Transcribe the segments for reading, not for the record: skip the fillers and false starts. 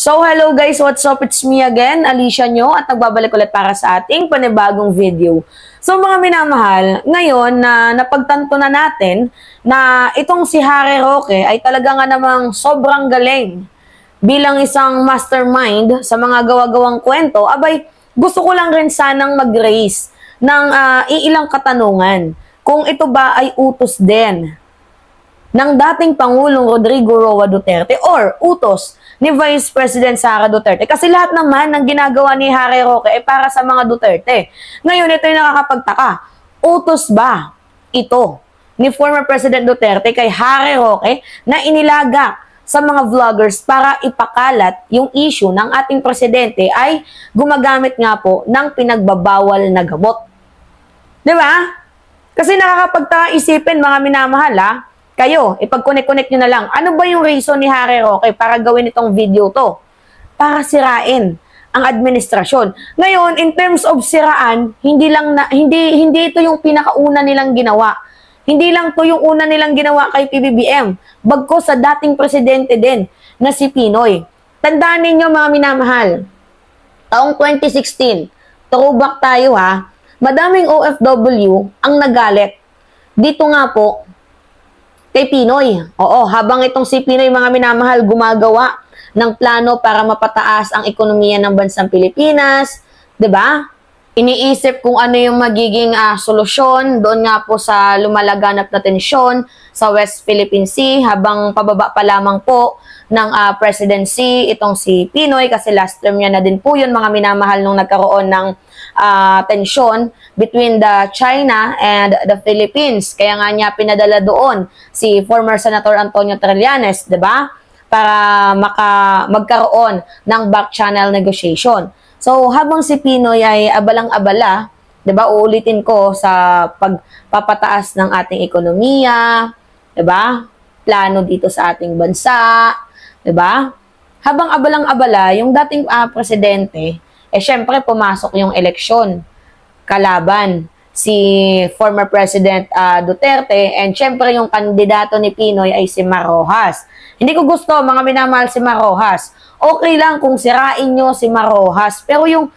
So, hello guys, what's up? It's me again, Alicia nyo, at nagbabalik ulit para sa ating panibagong video. So, mga minamahal, ngayon na napagtanto na natin na itong si Harry Roque ay talaga nga namang sobrang galing bilang isang mastermind sa mga gawa-gawang kwento, abay, gusto ko lang rin sanang mag-raise ng iilang katanungan kung ito ba ay utos din ng dating Pangulong Rodrigo Roa Duterte or utos ni Vice President Sara Duterte. Kasi lahat naman ng ginagawa ni Harry Roque ay para sa mga Duterte. Ngayon, ito yung nakakapagtaka. Utos ba ito ni former President Duterte kay Harry Roque na inilaga sa mga vloggers para ipakalat yung issue ng ating presidente ay gumagamit nga po ng pinagbabawal na gamot? Diba? Kasi nakakapagtaka isipin, mga minamahal, kayo, ipag-connect-connect nyo na lang. Ano ba yung reason ni Harry Roque para gawin itong video to? Para sirain ang administrasyon. Ngayon, in terms of siraan, hindi ito yung pinakauna nilang ginawa. Hindi lang to yung una nilang ginawa kay PBBM. Bagkus sa dating presidente din na si Pinoy. Tandaan ninyo, mga minamahal, taong 2016, throwback tayo madaming OFW ang nagalit. Dito nga po, kay Pinoy. Oo, habang itong si Pinoy, mga minamahal, gumagawa ng plano para mapataas ang ekonomiya ng bansang Pilipinas, 'di ba? Iniisip kung ano yung magiging solusyon doon nga po sa lumalaganap na tensyon sa West Philippine Sea, habang pababa pa lamang po ng presidency itong si Pinoy, kasi last term niya na din po yun, mga minamahal, nung nagkaroon ng tensyon between the China and the Philippines. Kaya nga niya pinadala doon si former Senator Antonio Trillanes, 'di ba? Para magkaroon ng back channel negotiation. So, habang si Pinoy ay abalang-abala, 'di ba? Uulitin ko sa pagpapataas ng ating ekonomiya, 'di ba? Plano dito sa ating bansa, 'di ba? Habang abalang-abala yung dating presidente, syempre pumasok yung eleksyon kalaban si former President Duterte, and syempre yung kandidato ni Pinoy ay si Mar Rojas. Hindi ko gusto, mga minamahal, si Mar Rojas. Okay lang kung sirain nyo si Mar Rojas, pero yung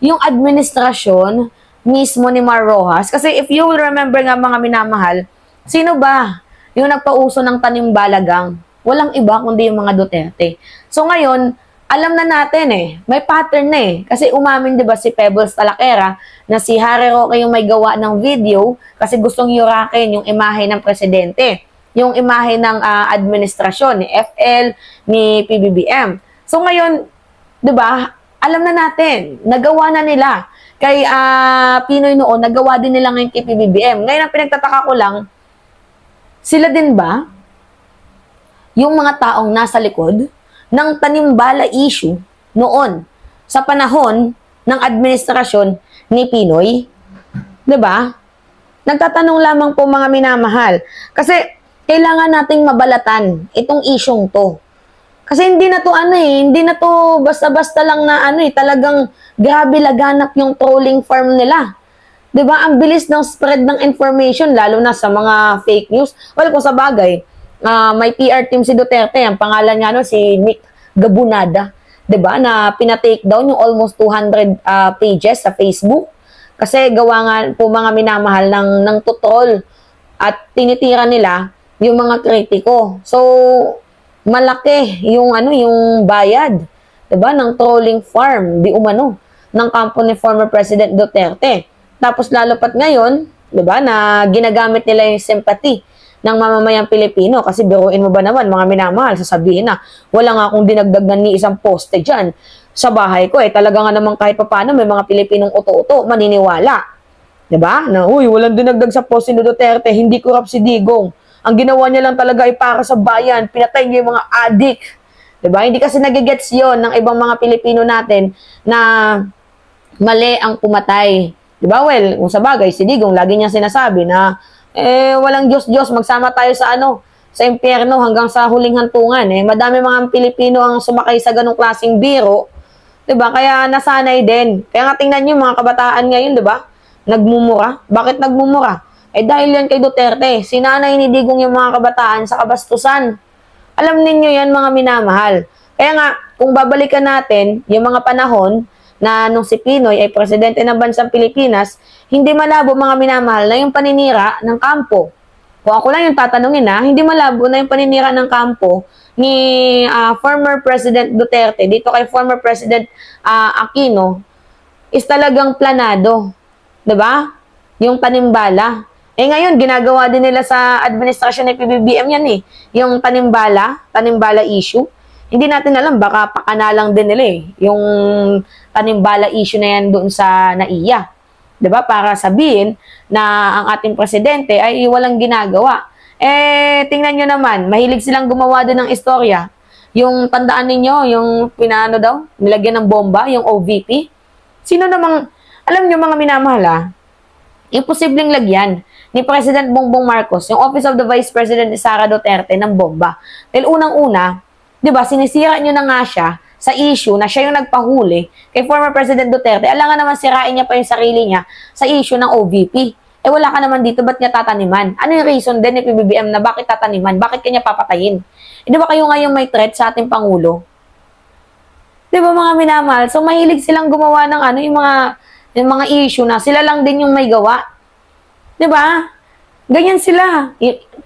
administrasyon mismo ni Mar Rojas, kasi if you will remember nga, mga minamahal, sino ba yung nagpauso ng tanim balagang? Walang iba kundi yung mga Duterte. So ngayon, alam na natin may pattern na Kasi umamin 'di ba si Pebbles Talaquera na si Harry Roque yung may gawa ng video kasi gustong yurakin yung imahe ng presidente, yung imahe ng administrasyon ni FL, ni PBBM. So ngayon, 'di ba? Alam na natin, nagawa na nila kay Pinoy noon, nagawa din nila ngayon kay PBBM. Ngayon ang pinagtataka ko lang, sila din ba yung mga taong nasa likod ng tanimbala issue noon sa panahon ng administrasyon ni Pinoy? 'Di ba? Nagtatanong lamang po, mga minamahal. Kasi kailangan nating mabalatan itong isyong to. Kasi hindi na to hindi na to basta-basta lang na talagang grabe laganap yung trolling farm nila. 'Di ba? Ang bilis ng spread ng information, lalo na sa mga fake news. Well, kung sa bagay, may PR team si Duterte, ang pangalan niya si Nick Gabunada, 'di ba? Na pina-take down yung almost 200 pages sa Facebook kasi gawa nga po, mga minamahal, ng tutrol at tinitira nila yung mga kritiko. So, malaki yung yung bayad, 'di ba, ng trolling farm di umano ng kampo ni former President Duterte. Tapos lalo pat ngayon, 'di ba, na ginagamit nila yung sympathy ng mamamayang Pilipino. Kasi biruin mo ba naman, mga minamahal, sasabihin na wala nga akong dinagdagan ni isang poste dyan sa bahay ko. Talaga nga naman kahit paano may mga Pilipinong uto-uto maniniwala. 'Di ba? Na walang dinagdag sa poste ni Duterte, hindi corrupt si Digong. Ang ginawa niya lang talaga ay para sa bayan, pinatay niya yung mga adik. 'Di ba? Hindi kasi nagigets 'yon ng ibang mga Pilipino natin na mali ang pumatay. 'Di ba? Well, kung sa bagay, si Digong lagi niya sinasabi na walang Diyos-Diyos, magsama tayo sa sa impyerno hanggang sa huling hantungan. Madami mga Pilipino ang sumakay sa ganong klaseng biro, 'di ba? Kaya nasanay din. Kaya nga tingnan niyo mga kabataan ngayon, 'di ba? Nagmumura. Bakit nagmumura? Dahil yan kay Duterte. Sinanay ni Digong yung mga kabataan sa kabastusan. Alam ninyo yan, mga minamahal. Kaya nga, kung babalikan natin yung mga panahon na nung si Pinoy ay presidente ng bansang Pilipinas, hindi malabo mga minamahal na yung paninira ng kampo. Kung ako lang yung tatanungin hindi malabo na yung paninira ng kampo ni former President Duterte, dito kay former President Aquino, is talagang planado. 'Di ba? Yung panimbala. Ngayon, ginagawa din nila sa administrasyon ng PBBM yan yung panimbala issue. Hindi natin alam, baka pakanalang din nila yung panimbala issue na yan doon sa NAIA. 'Di ba? Para sabihin na ang ating presidente ay walang ginagawa. Tingnan nyo naman, mahilig silang gumawa din ng istorya. Yung tandaan ninyo, yung pinano daw, nilagyan ng bomba, yung OVP. Sino namang, alam nyo mga minamahal imposibleng lagyan ni President Bongbong Marcos, yung Office of the Vice President ni Sara Duterte ng bomba. Dahil unang-una, di ba, sinisira nyo na nga siya sa issue na siya yung nagpahuli kay former President Duterte. Alangan naman sirain niya pa yung sarili niya sa issue ng OVP. Wala ka naman dito, ba't niya tataniman? Ano yung reason din ni PBBM na bakit tataniman? Bakit kanya papatayin? Di ba kayo ngayon may threat sa ating Pangulo? Di ba mga minamahal? So mahilig silang gumawa ng yung mga issue na sila lang din yung may gawa. Di ba? Ganyan sila.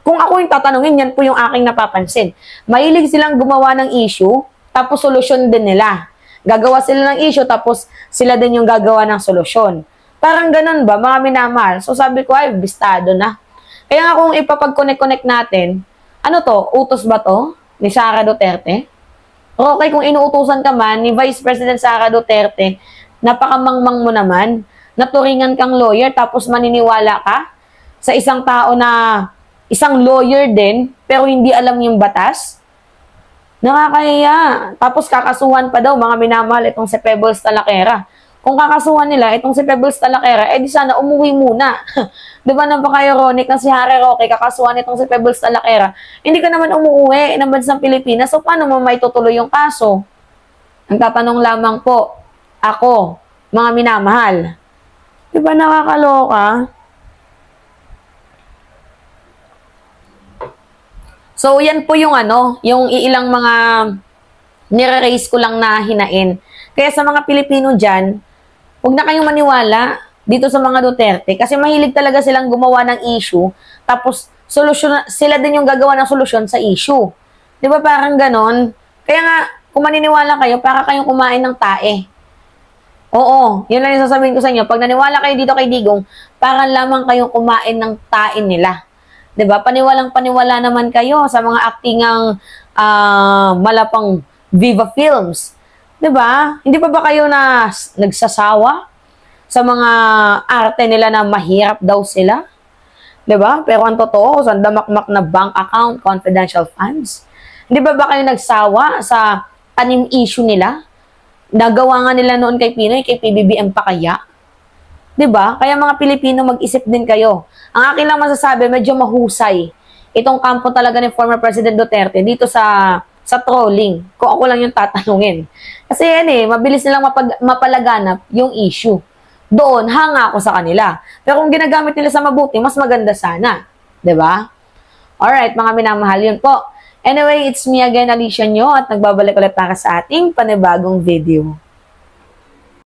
Kung ako yung tatanungin, yan po yung aking napapansin. Mahilig silang gumawa ng issue, tapos solusyon din nila. Gagawa sila ng issue, tapos sila din yung gagawa ng solusyon. Parang ganun ba, mga minamahal? So sabi ko, ay, bistado na. Kaya nga kung ipapag-connect-connect natin, ano to? Utos ba to? Ni Sara Duterte? Okay, kung inuutusan ka man ni Vice President Sara Duterte, napakamangmang mo naman, naturingan kang lawyer, tapos maniniwala ka sa isang tao na isang lawyer din, pero hindi alam yung batas? Nakakahiya. Tapos kakasuhan pa daw, mga minamahal, itong si Pebbles Talakera. Kung kakasuhan nila, itong si Pebbles Talakera, di sana umuwi muna. Di ba napaka-ironic na si Harry Roque, kakasuhan itong si Pebbles Talakera. Hindi ka naman umuwi ng bansang Pilipinas, so paano mo maitutuloy yung kaso? Ang tatanong lamang po, ako, mga minamahal, di ba nakakaloka? So, yan po yung yung ilang mga nire-raise ko lang na hinain. Kaya sa mga Pilipino dyan, huwag na kayong maniwala dito sa mga Duterte kasi mahilig talaga silang gumawa ng issue tapos sila din yung gagawa ng solusyon sa issue. Di ba parang ganon? Kaya nga, kung maniniwala kayo, para kayong kumain ng tae. Oo, yun lang yung sasabihin ko sa inyo. Pag naniwala kayo dito kay Digong, para lamang kayong kumain ng tae nila. Diba? Paniwalang-paniwala naman kayo sa mga actingang malapang Viva Films. Diba? Hindi pa ba kayo na nagsasawa sa mga arte nila na mahirap daw sila? Diba? Pero ang totoo, sa damakmak na bank account, confidential funds. Hindi ba kayo nagsawa sa tanim issue nila? Nagawa nga nila noon kay Pinoy, kay PBBM pa kaya? 'Di ba? Kaya mga Pilipino, mag-isip din kayo. Ang akin lang masasabi, medyo mahusay itong kampo talaga ni former President Duterte dito sa trolling. Kung ako lang yung tatanungin. Kasi yan mabilis nilang mapalaganap yung issue. Doon, hanga ako sa kanila. Pero kung ginagamit nila sa mabuti, mas maganda sana. 'Di ba? Alright, mga minamahal, yun po. Anyway, it's me again, Alicia Nyo, at nagbabalik ulit para sa ating panibagong video.